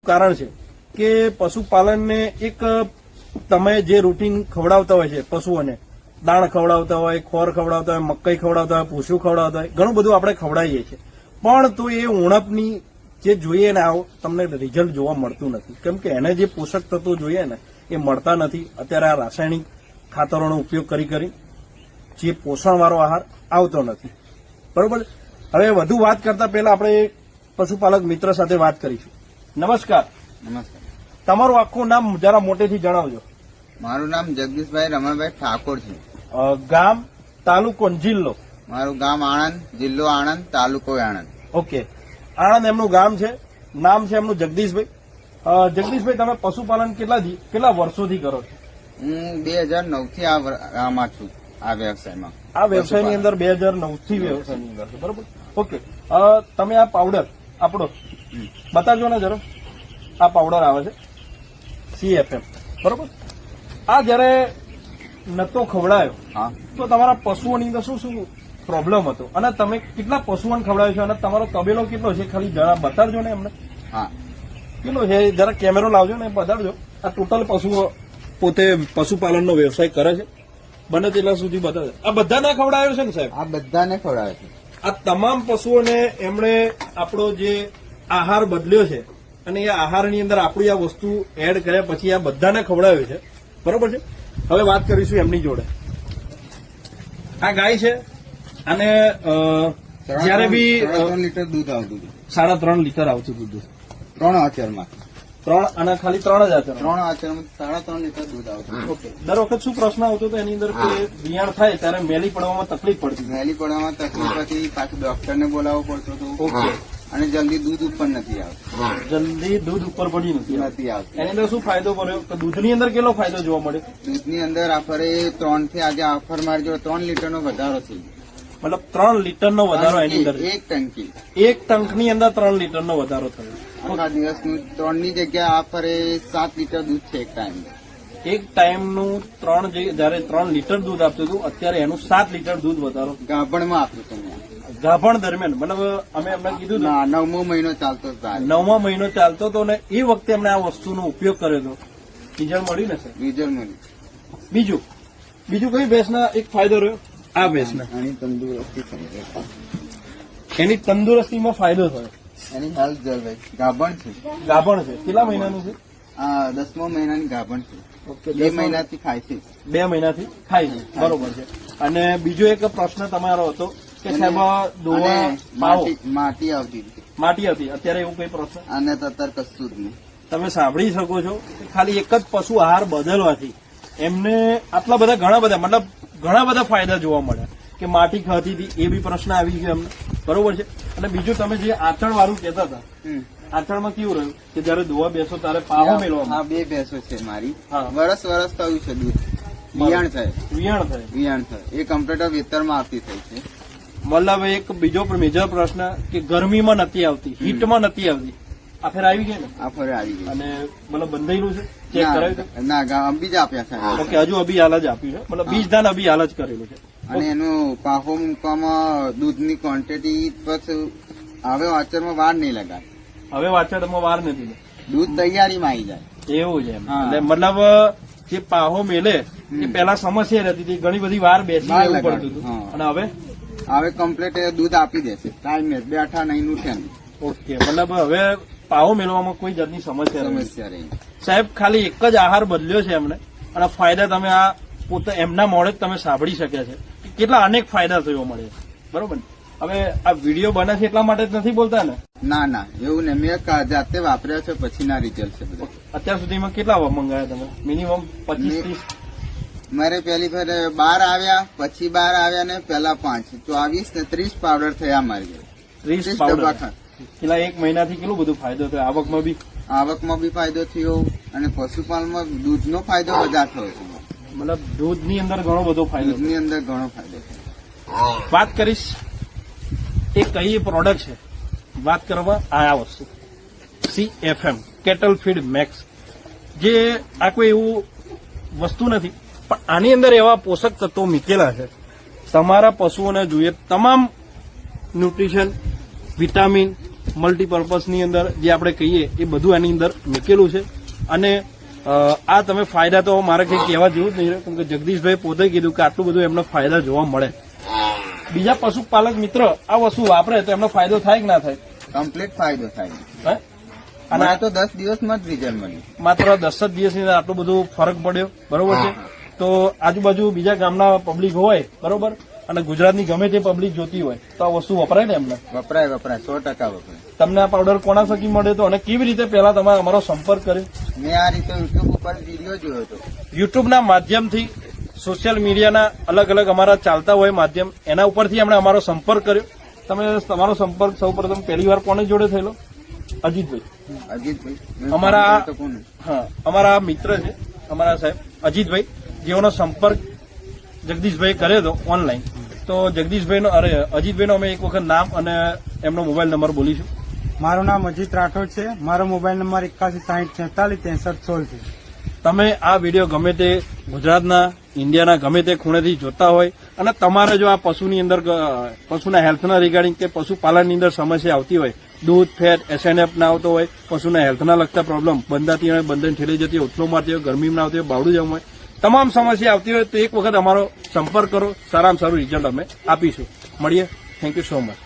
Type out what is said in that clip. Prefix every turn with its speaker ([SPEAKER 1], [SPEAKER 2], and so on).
[SPEAKER 1] કારણ છે કે પશુપાલનને એક તમે જે રૂટીન ખવડાવતા હોય છે પશુઓને, દાણ ખવડાવતા હોય, ખોર ખવડાવતા હોય, મકાઈ ખવડાવતા હોય, ભૂસું ખવડાવતા હોય, ઘણું બધું આપણે ખવડાવીએ છીએ, પણ તો એ ઉણપની જે જોઈએ ને તમને રિઝલ્ટ જોવા મળતું નથી. કેમ કે એને જે પોષક તત્વો જોઈએ ને એ મળતા નથી. અત્યારે આ રાસાયણિક ખાતરોનો ઉપયોગ કરી જે પોષણવાળો આહાર આવતો નથી. બરોબર. હવે વધુ વાત કરતા પહેલા આપણે પશુપાલક મિત્ર સાથે વાત કરીશું. નમસ્કાર.
[SPEAKER 2] નમસ્કાર.
[SPEAKER 1] તમારું આખું નામ જરા મોટેથી જણાવજો.
[SPEAKER 2] મારું નામ જગદીશભાઈ રમણભાઈ ઠાકોર છે.
[SPEAKER 1] ગામ, તાલુકો, જિલ્લો?
[SPEAKER 2] મારું ગામ આણંદ, જિલ્લો આણંદ, તાલુકો આણંદ.
[SPEAKER 1] ઓકે. આણંદ એમનું ગામ છે, નામ છે એમનું જગદીશભાઈ. જગદીશભાઈ, તમે પશુપાલન કેટલા વર્ષોથી કરો છો?
[SPEAKER 2] હું 2009 થી આમાં છું, આ વ્યવસાયમાં.
[SPEAKER 1] આ વ્યવસાયની અંદર 2009 થી વ્યવસાયની અંદર છે. બરોબર. ઓકે. તમે આ પાવડર આપણો બતાવજો ને જરા. આ પાવડર આવે છે CFM. બરોબર. આ જયારે નતો ખવડાયો
[SPEAKER 2] હા,
[SPEAKER 1] તો તમારા પશુઓની અંદર શું શું પ્રોબ્લેમ હતો અને તમે કેટલા પશુઓને ખવડાવ્યો છે અને તમારો તબેલો કેટલો છે ખાલી જરા બતાડજો ને એમને.
[SPEAKER 2] હા,
[SPEAKER 1] કેટલો છે જરા કેમેરો લાવજો ને બતાડજો. આ ટોટલ પશુઓ પોતે પશુપાલનનો વ્યવસાય કરે છે, બને તેટલા સુધી બતાવે. આ બધાને ખવડાવ્યો છે ને સાહેબ?
[SPEAKER 2] આ બધાને ખવડાવે છે.
[SPEAKER 1] આ તમામ પશુઓને એમણે આપણો જે આહાર બદલ્યો છે અને એ આહારની અંદર આપણી આ વસ્તુ એડ કર્યા પછી આ બધાને ખવડાવ્યું છે. બરોબર છે. હવે વાત કરીશું એમની જોડે. આ ગાય છે અને જયારે બી
[SPEAKER 2] 3 લીટર દૂધ આવતું હતું.
[SPEAKER 1] 3.5 લીટર આવતું દૂધ.
[SPEAKER 2] 3 આચરમાં
[SPEAKER 1] 3 અને ખાલી 3 જ હતા.
[SPEAKER 2] 3 આચરમાં 3.5 લીટર દૂધ આવતું.
[SPEAKER 1] ઓકે. દર વખત શું પ્રશ્ન આવતો હતો એની અંદર કે વિયાણ થાય ત્યારે મેલી પડવામાં તકલીફ પડતી?
[SPEAKER 2] વહેલી પડવામાં તકલીફ હતી, પાછું ડોક્ટરને બોલાવવો પડતો હતો.
[SPEAKER 1] ઓકે.
[SPEAKER 2] અને જલ્દી દૂધ ઉપર નથી આવતું.
[SPEAKER 1] જલ્દી દૂધ ઉપર પડી નથી
[SPEAKER 2] આવતું.
[SPEAKER 1] એની અંદર શું ફાયદો પડ્યો? તો દૂધની અંદર કેટલો ફાયદો જોવા મળ્યો?
[SPEAKER 2] દૂધની અંદર આફરે 3 થી આજે આફર મારજો 3 લીટરનો વધારો થઈ ગયો.
[SPEAKER 1] મતલબ 3 લીટરનો વધારો એની અંદર?
[SPEAKER 2] એક ટંકી.
[SPEAKER 1] એક ટંકની અંદર 3 લીટરનો વધારો થયો.
[SPEAKER 2] આખા દિવસનું 3 ની જગ્યાએ આફરે 7 લીટર દૂધ છે એક ટાઈમ.
[SPEAKER 1] એક ટાઈમનું 3 જયારે 3 લીટર દૂધ આપતું હતું અત્યારે એનું 7 લીટર દૂધ વધારો.
[SPEAKER 2] ગાભણમાં આપ્યું તમે?
[SPEAKER 1] ગાભણ દરમિયાન મતલબ અમે એમને કીધું હતું
[SPEAKER 2] 9મો મહિનો ચાલતો હતો.
[SPEAKER 1] 9મા મહિનો ચાલતો હતો ને એ વખતે એમને આ વસ્તુનો ઉપયોગ કર્યો હતો. રિઝલ્ટ મળ્યું ને સર?
[SPEAKER 2] રિઝલ્ટ મળ્યું.
[SPEAKER 1] બીજું કઈ ભેંસના એક ફાયદો રહ્યો? આ ભેંસના
[SPEAKER 2] એની તંદુરસ્તી થઈ.
[SPEAKER 1] એની તંદુરસ્તીમાં ફાયદો થયો.
[SPEAKER 2] એની હેલ્થ જળવાઈ. ગાભણ છે.
[SPEAKER 1] ગાભણ છે. કેટલા મહિનાનું છે?
[SPEAKER 2] આ 10મા મહિનાની ગાભણ છે.
[SPEAKER 1] ઓકે.
[SPEAKER 2] 2 મહિનાથી ખાય છે.
[SPEAKER 1] 2 મહિનાથી ખાય છે. બરોબર છે. અને બીજો એક પ્રશ્ન તમારો હતો કે સાહેબ દોવા
[SPEAKER 2] માટી આવતી હતી.
[SPEAKER 1] માટી હતી. અત્યારે એવું કઈ પ્રશ્ન?
[SPEAKER 2] અને અત્યારે કશું જ નહીં.
[SPEAKER 1] તમે સાંભળી શકો છો કે ખાલી એક જ પશુ આહાર બદલવાથી એમને આટલા બધા ઘણા બધા ફાયદા જોવા મળ્યા કે માટી ખાતી હતી એ બી પ્રશ્ન આવી ગયો એમને. બરોબર છે. અને બીજું તમે જે આચળ વાળું કહેતા હતા, આચળમાં કેવું રહ્યું કે જયારે દોવા બેસો ત્યારે પાવો મેળવવામાં?
[SPEAKER 2] હા, 2 ભેંસો છે મારી.
[SPEAKER 1] હા.
[SPEAKER 2] વરસ થયું છે દૂધ. વિયાણ થાય એ કમ્પ્યુટર વેતરમાં આવતી થઈ છે.
[SPEAKER 1] મતલબ એક બીજો મેજર પ્રશ્ન કે ગરમીમાં નથી આવતી, હીટમાં નથી આવતી. આ ફેર આવી ગઈ ને? આ ફેર આવી ગઈ. અને મતલબ બંધાયેલું છે? ચેક કરાવ્યું?
[SPEAKER 2] ના, બીજ આપ્યા છે.
[SPEAKER 1] ઓકે. હજુ અભી હાલ જ આપ્યું છે. મતલબ બીજ દાન અભી હાલ જ કરેલું છે.
[SPEAKER 2] અને એનું પાહો મૂકવામાં દૂધની ક્વોન્ટિટી પછી હવે વાચરમાં વાર નહીં લગાડે.
[SPEAKER 1] હવે વાચરમાં વાર નથી.
[SPEAKER 2] દૂધ તૈયારીમાં આવી જાય
[SPEAKER 1] એવું છે. એટલે મતલબ જે પાહો મેલે એ પેલા સમસ્યા રહેતી હતી, ઘણી બધી વાર બેસી રહેવું પડતું હતું. અને હવે
[SPEAKER 2] કમ્પ્લીટ દૂધ આપી દેશે. ટાઈમ બેઠા નહીં ઉઠે.
[SPEAKER 1] ઓકે. મતલબ હવે પાહો મેળવામાં કોઈ જાતની સમસ્યા
[SPEAKER 2] રહી.
[SPEAKER 1] સાહેબ ખાલી એક જ આહાર બદલ્યો છે એમને અને ફાયદા તમે આ પોતે એમના મોડે જ તમે સાંભળી શક્યા છે કે કેટલા અનેક ફાયદા થયો મળે છે. બરોબર ને? હવે આ વિડીયો બને છે એટલા માટે જ નથી બોલતા ને?
[SPEAKER 2] ના, એવું ને. મેં જાતે વાપર્યા છે પછીના રિઝલ્ટ છે.
[SPEAKER 1] અત્યાર સુધીમાં કેટલા મંગાયા તમે? મિનિમમ 25-30?
[SPEAKER 2] મારે પહેલી ફેર 12 આવ્યા, પછી 12 આવ્યા ને પેલા 5, 24 ને 30 પાવડર થયા મારી.
[SPEAKER 1] 30 પાવડર. કેટલા એક મહિનાથી કેટલું બધું ફાયદો થયો? આવકમાં બી ફાયદો થયો અને પશુપાલનમાં દૂધનો ફાયદો વધારે થયો છે. મતલબ દૂધની અંદર ઘણો બધો ફાયદો થયો. વાત કરીશ એ કઈ પ્રોડક્ટ છે વાત કરવા આ વસ્તુ CFM કેટલ ફીડ મેક્સ, જે આ કોઈ એવું વસ્તુ નથી પણ આની અંદર એવા પોષક તત્વો મૂકેલા છે તમારા પશુઓને જોઈએ તમામ ન્યુટ્રિશન, વિટામિન, મલ્ટીપર્પઝની અંદર જે આપણે કહીએ એ બધું એની અંદર મૂકેલું છે. અને આ તમે ફાયદા તો મારે કંઈ કહેવા જેવું જ નહીં રહે, કેમ કે જગદીશભાઈ પોતે કીધું કે આટલું બધું એમને ફાયદા જોવા મળે. બીજા પશુપાલક મિત્ર આ વસ્તુ વાપરે તો એમનો ફાયદો થાય કે ના થાય?
[SPEAKER 2] કમ્પ્લીટ ફાયદો થાય.
[SPEAKER 1] હે?
[SPEAKER 2] અને આ તો 10 દિવસમાં જ રિઝલ્ટ મળ્યું.
[SPEAKER 1] માત્ર 10 જ દિવસની અંદર આટલું બધું ફરક પડ્યો, બરોબર છે. તો આજુબાજુ બીજા ગામના પબ્લિક હોય, બરોબર, અને ગુજરાતની ગમે તે પબ્લિક જોતી હોય તો આ વસ્તુ વપરાય ને એમને?
[SPEAKER 2] વપરાય 100% વપરાય.
[SPEAKER 1] તમને આ પાવડર કોના થકી મળે તો અને કેવી રીતે પહેલા તમે અમારો સંપર્ક કર્યો?
[SPEAKER 2] મેં આ રીતે યુટ્યુબ ઉપર વિડીયો જોયો હતો.
[SPEAKER 1] યુટ્યુબના માધ્યમથી, સોશિયલ મીડિયાના અલગ અલગ અમારા ચાલતા હોય માધ્યમ, એના ઉપરથી એમણે અમારો સંપર્ક કર્યો. તમે તમારો સંપર્ક સૌપ્રથમ પહેલી વાર કોની જોડે થયેલો? અજીતભાઈ. અમારા મિત્ર છે, અમારા સાહેબ અજીતભાઈ, જેઓનો સંપર્ક જગદીશભાઈ કર્યો હતો ઓનલાઈન. તો અજીતભાઈનો અમે એક વખત નામ અને એમનો મોબાઈલ નંબર બોલીશું.
[SPEAKER 3] મારું નામ અજીત રાઠોડ છે. મારો મોબાઈલ નંબર 81604646 છે.
[SPEAKER 1] તમે આ વિડીયો ગમે તે ગુજરાતના, ઇન્ડિયાના ગમે તે ખૂણેથી જોતા હોય અને તમારે જો આ પશુની અંદર પશુના હેલ્થના રિગાર્ડિંગ કે પશુપાલનની અંદર સમસ્યા આવતી હોય, દૂધ, ફેટ, SNF ના આવતો હોય, પશુના હેલ્થના લગતા પ્રોબ્લેમ, બંધાતી હોય, બંધન ઠેલી જતી હોય, ઉથલો મારતી હોય, ગરમીમાં આવતી હોય, બાવડું જવું હોય, તમામ સમસ્યા આવતી હોય તો એક વખત અમારો સંપર્ક કરો. સારામાં સારું રિઝલ્ટ અમે આપીશું. મળીએ. Thank you so much.